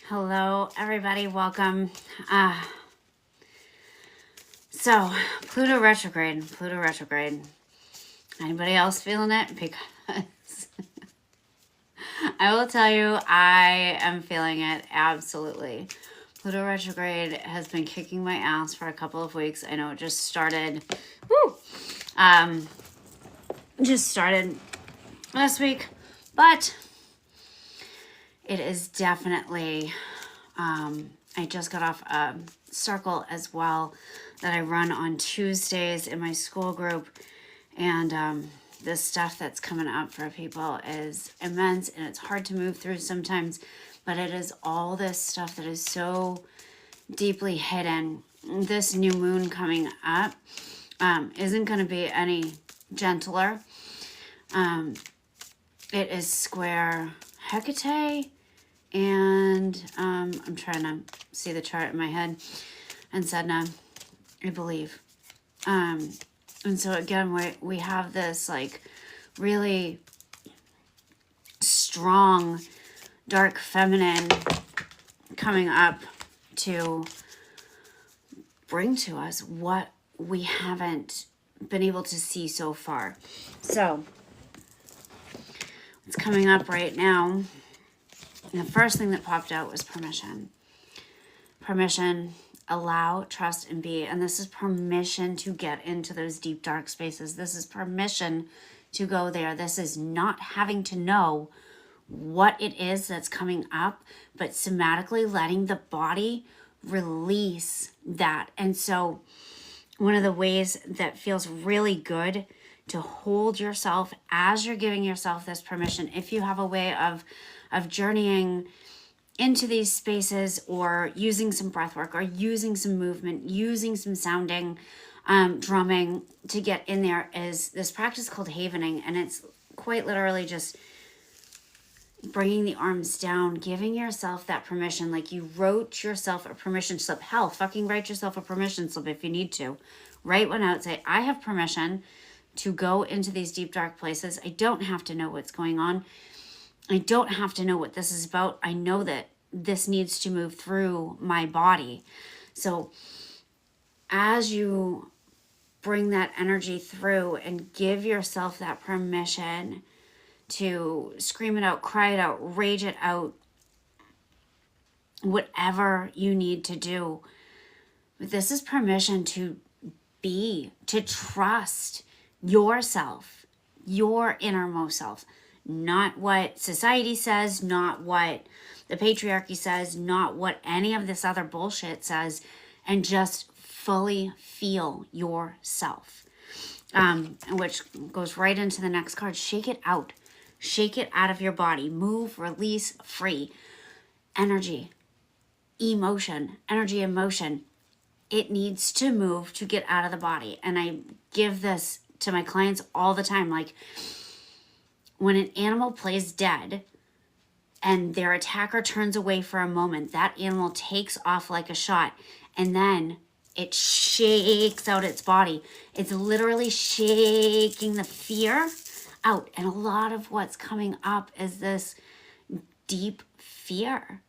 Hello, everybody. Welcome. So, Pluto retrograde. Anybody else feeling it? Because I will tell you, I am feeling it absolutely. Pluto retrograde has been kicking my ass for a couple of weeks. I know it just started. Woo! Just started last week, but it is definitely. I just got off a circle as well that I run on Tuesdays in my school group, and the stuff that's coming up for people is immense, and it's hard to move through sometimes, but it is all this stuff that is so deeply hidden. This new moon coming up isn't going to be any gentler. It is square Hecate, and I'm trying to see the chart in my head, and Sedna, I believe. And so again, we have this like really strong dark feminine coming up to bring to us what we haven't been able to see so far. So it's coming up right now. And the first thing that popped out was permission. Permission, allow, trust, and be. And this is permission to get into those deep, dark spaces. This is permission to go there. This is not having to know what it is that's coming up, but somatically letting the body release that. And so one of the ways that feels really good to hold yourself as you're giving yourself this permission, if you have a way of journeying into these spaces, or using some breath work, or using some movement, using some sounding, drumming to get in there, is this practice called havening. And it's quite literally just bringing the arms down, giving yourself that permission, like you wrote yourself a permission slip. Hell, fucking write yourself a permission slip if you need to. Write one out, say, I have permission to go into these deep, dark places. I don't have to know what's going on. I don't have to know what this is about. I know that this needs to move through my body. So as you bring that energy through and give yourself that permission to scream it out, cry it out, rage it out, whatever you need to do, this is permission to be, to trust yourself, your innermost self. Not what society says, not what the patriarchy says, not what any of this other bullshit says, and just fully feel yourself. Which goes right into the next card. Shake it out. Shake it out of your body. Move, release, free. Energy, emotion, it needs to move to get out of the body. And I give this to my clients all the time. Like, when an animal plays dead and their attacker turns away for a moment, that animal takes off like a shot, and then it shakes out its body. It's literally shaking the fear out. And a lot of what's coming up is this deep fear.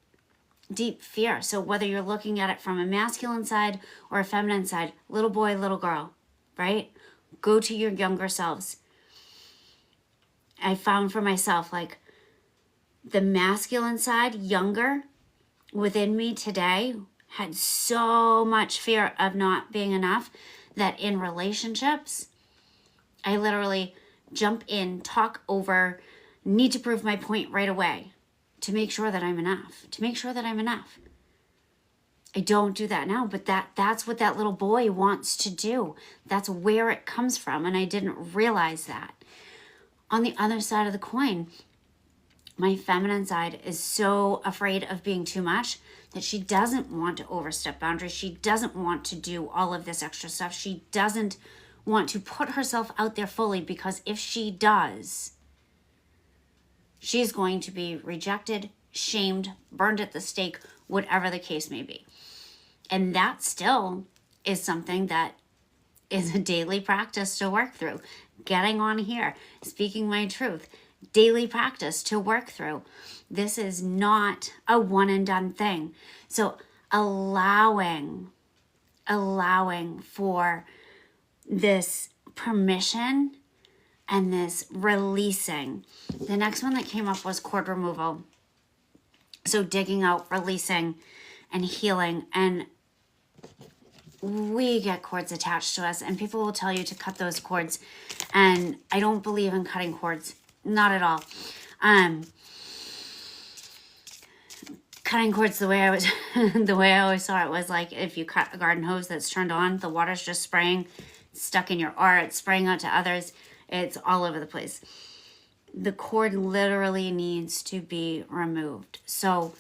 So whether you're looking at it from a masculine side or a feminine side, little boy, little girl, right? Go to your younger selves. I found for myself, like, the masculine side, younger, within me today had so much fear of not being enough that in relationships, I literally jump in, talk over, need to prove my point right away to make sure that I'm enough, I don't do that now, but that's what that little boy wants to do. That's where it comes from, and I didn't realize that. On the other side of the coin, my feminine side is so afraid of being too much that she doesn't want to overstep boundaries. She doesn't want to do all of this extra stuff. She doesn't want to put herself out there fully, because if she does, she's going to be rejected, shamed, burned at the stake, whatever the case may be. And that still is something that is a daily practice to work through. Getting on here, speaking my truth, daily practice to work through. This is not a one and done thing. So allowing for this permission and this releasing. The next one that came up was cord removal. So digging out, releasing, and healing. And we get cords attached to us, and people will tell you to cut those cords. And I don't believe in cutting cords. Not at all. Cutting cords, the way I always saw it was like if you cut a garden hose that's turned on, the water's just spraying, it's stuck in your arm, it's spraying out to others, it's all over the place. The cord literally needs to be removed. So,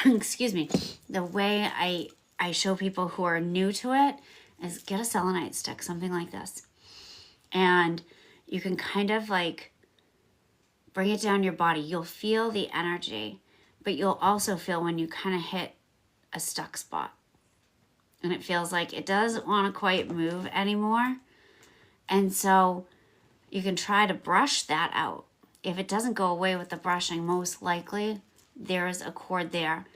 excuse me, the way I show people who are new to it is get a selenite stick, something like this. And you can kind of like bring it down your body. You'll feel the energy, but you'll also feel when you kind of hit a stuck spot. And it feels like it doesn't want to quite move anymore. And so you can try to brush that out. If it doesn't go away with the brushing, most likely there is a cord there.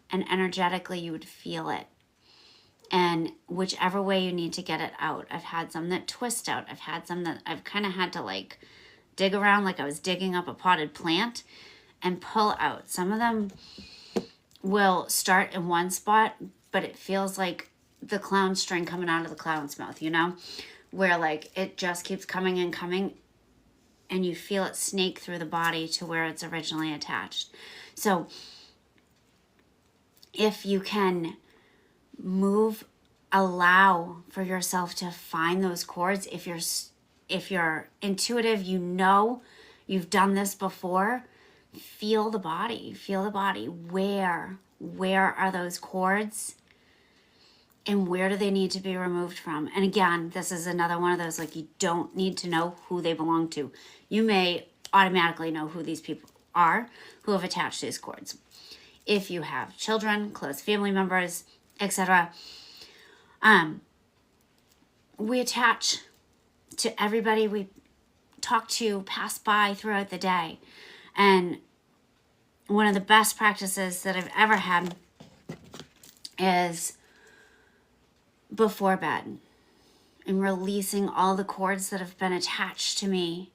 And energetically you would feel it. And whichever way you need to get it out. I've had some that twist out. I've had some that I've kind of had to like dig around like I was digging up a potted plant and pull out. Some of them will start in one spot, but it feels like the clown string coming out of the clown's mouth, you know? Where like it just keeps coming and coming and you feel it snake through the body to where it's originally attached. So if you can allow for yourself to find those cords, if you're intuitive, you know you've done this before, feel the body. Where are those cords? And where do they need to be removed from? And again, this is another one of those, like, you don't need to know who they belong to. You may automatically know who these people are who have attached these cords. If you have children, close family members, etc., we attach to everybody we talk to, pass by throughout the day. And one of the best practices that I've ever had is before bed and releasing all the cords that have been attached to me.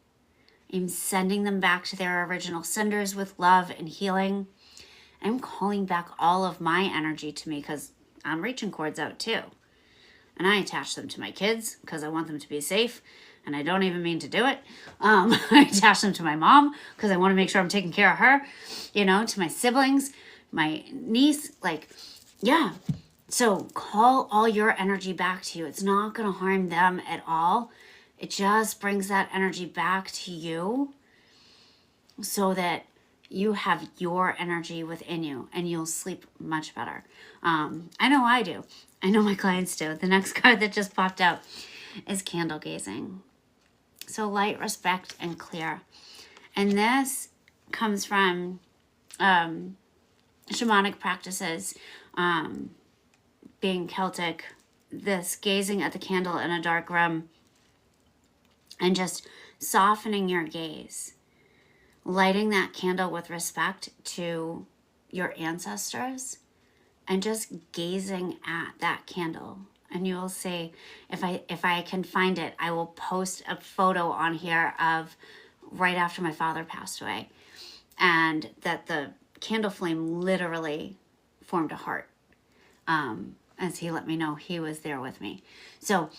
I'm sending them back to their original senders with love and healing. I'm calling back all of my energy to me because I'm reaching cords out too. And I attach them to my kids because I want them to be safe. And I don't even mean to do it. I attach them to my mom because I want to make sure I'm taking care of her. You know, to my siblings, my niece, like, yeah. So call all your energy back to you. It's not going to harm them at all. It just brings that energy back to you so that you have your energy within you and you'll sleep much better. I know I do. I know my clients do. The next card that just popped out is candle gazing. So light, respect, and clear. And this comes from shamanic practices, being Celtic, this gazing at the candle in a dark room and just softening your gaze. Lighting that candle with respect to your ancestors and just gazing at that candle. And you will see, if I can find it, I will post a photo on here of right after my father passed away. And that the candle flame literally formed a heart. As he let me know he was there with me. So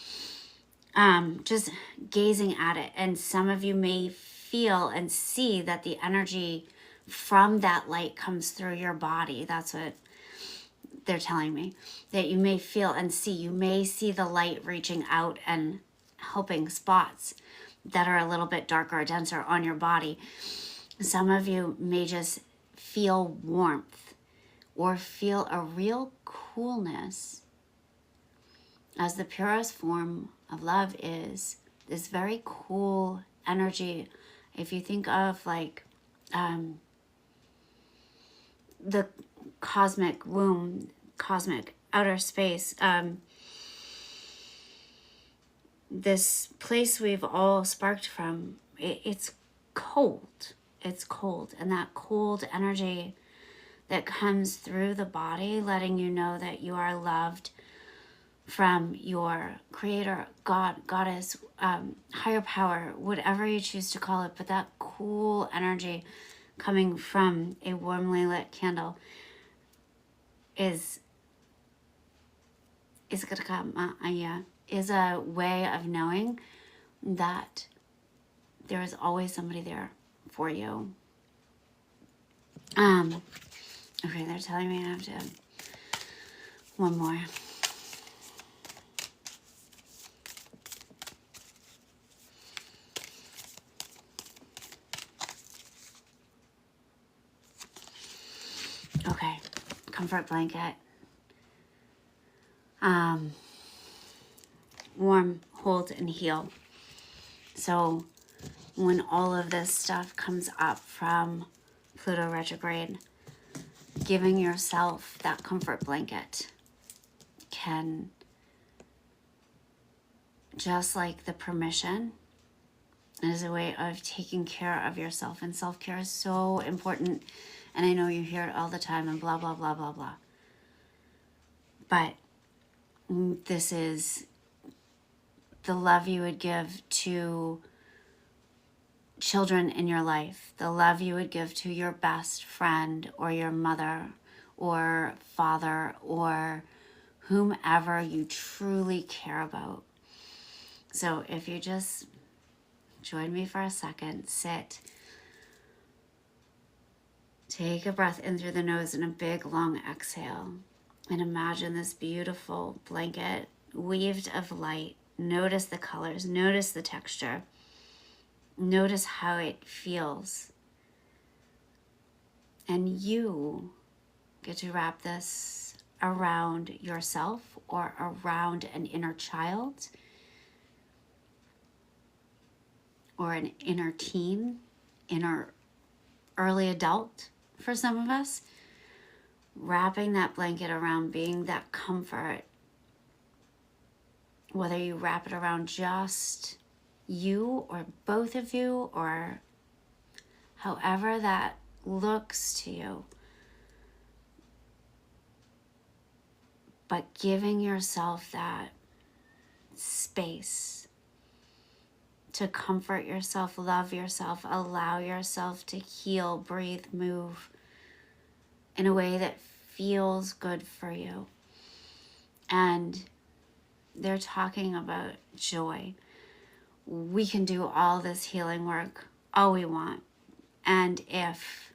just gazing at it. And some of you may feel and see that the energy from that light comes through your body. That's what they're telling me, that you may feel and see. You may see the light reaching out and helping spots that are a little bit darker or denser on your body. Some of you may just feel warmth or feel a real coolness, as the purest form of love is this very cool energy. If you think of like the cosmic womb, cosmic outer space, this place we've all sparked from, it's cold. It's cold. And that cold energy that comes through the body, letting you know that you are loved from your creator, God, goddess, higher power, whatever you choose to call it. But that cool energy coming from a warmly lit candle is a way of knowing that there is always somebody there for you. Okay, they're telling me I have to one more. Okay, comfort blanket. Warm, hold, and heal. So when all of this stuff comes up from Pluto retrograde, giving yourself that comfort blanket can, just like the permission, is a way of taking care of yourself. And self-care is so important. And I know you hear it all the time and blah, blah, blah, blah, blah. But this is the love you would give to children in your life, the love you would give to your best friend or your mother or father or whomever you truly care about. So if you just join me for a second, sit, take a breath in through the nose and a big long exhale, and imagine this beautiful blanket weaved of light. Notice the colors, notice the texture, notice how it feels. And you get to wrap this around yourself or around an inner child or an inner teen, inner early adult for some of us. Wrapping that blanket around, being that comfort, whether you wrap it around just you or both of you or however that looks to you. But giving yourself that space to comfort yourself, love yourself, allow yourself to heal, breathe, move in a way that feels good for you. And they're talking about joy. We can do all this healing work all we want. And if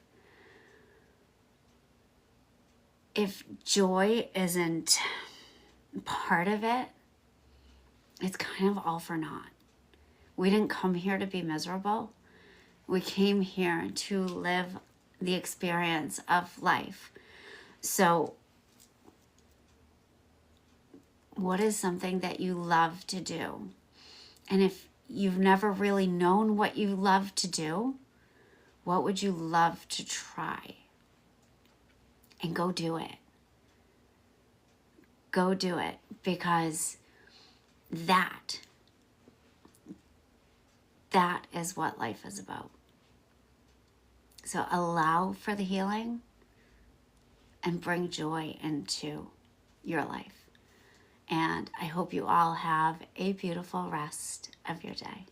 joy isn't part of it, it's kind of all for naught. We didn't come here to be miserable. We came here to live the experience of life. So what is something that you love to do? And if you've never really known what you love to do, what would you love to try? And go do it. Go do it, because that is what life is about. So allow for the healing and bring joy into your life. And I hope you all have a beautiful rest of your day.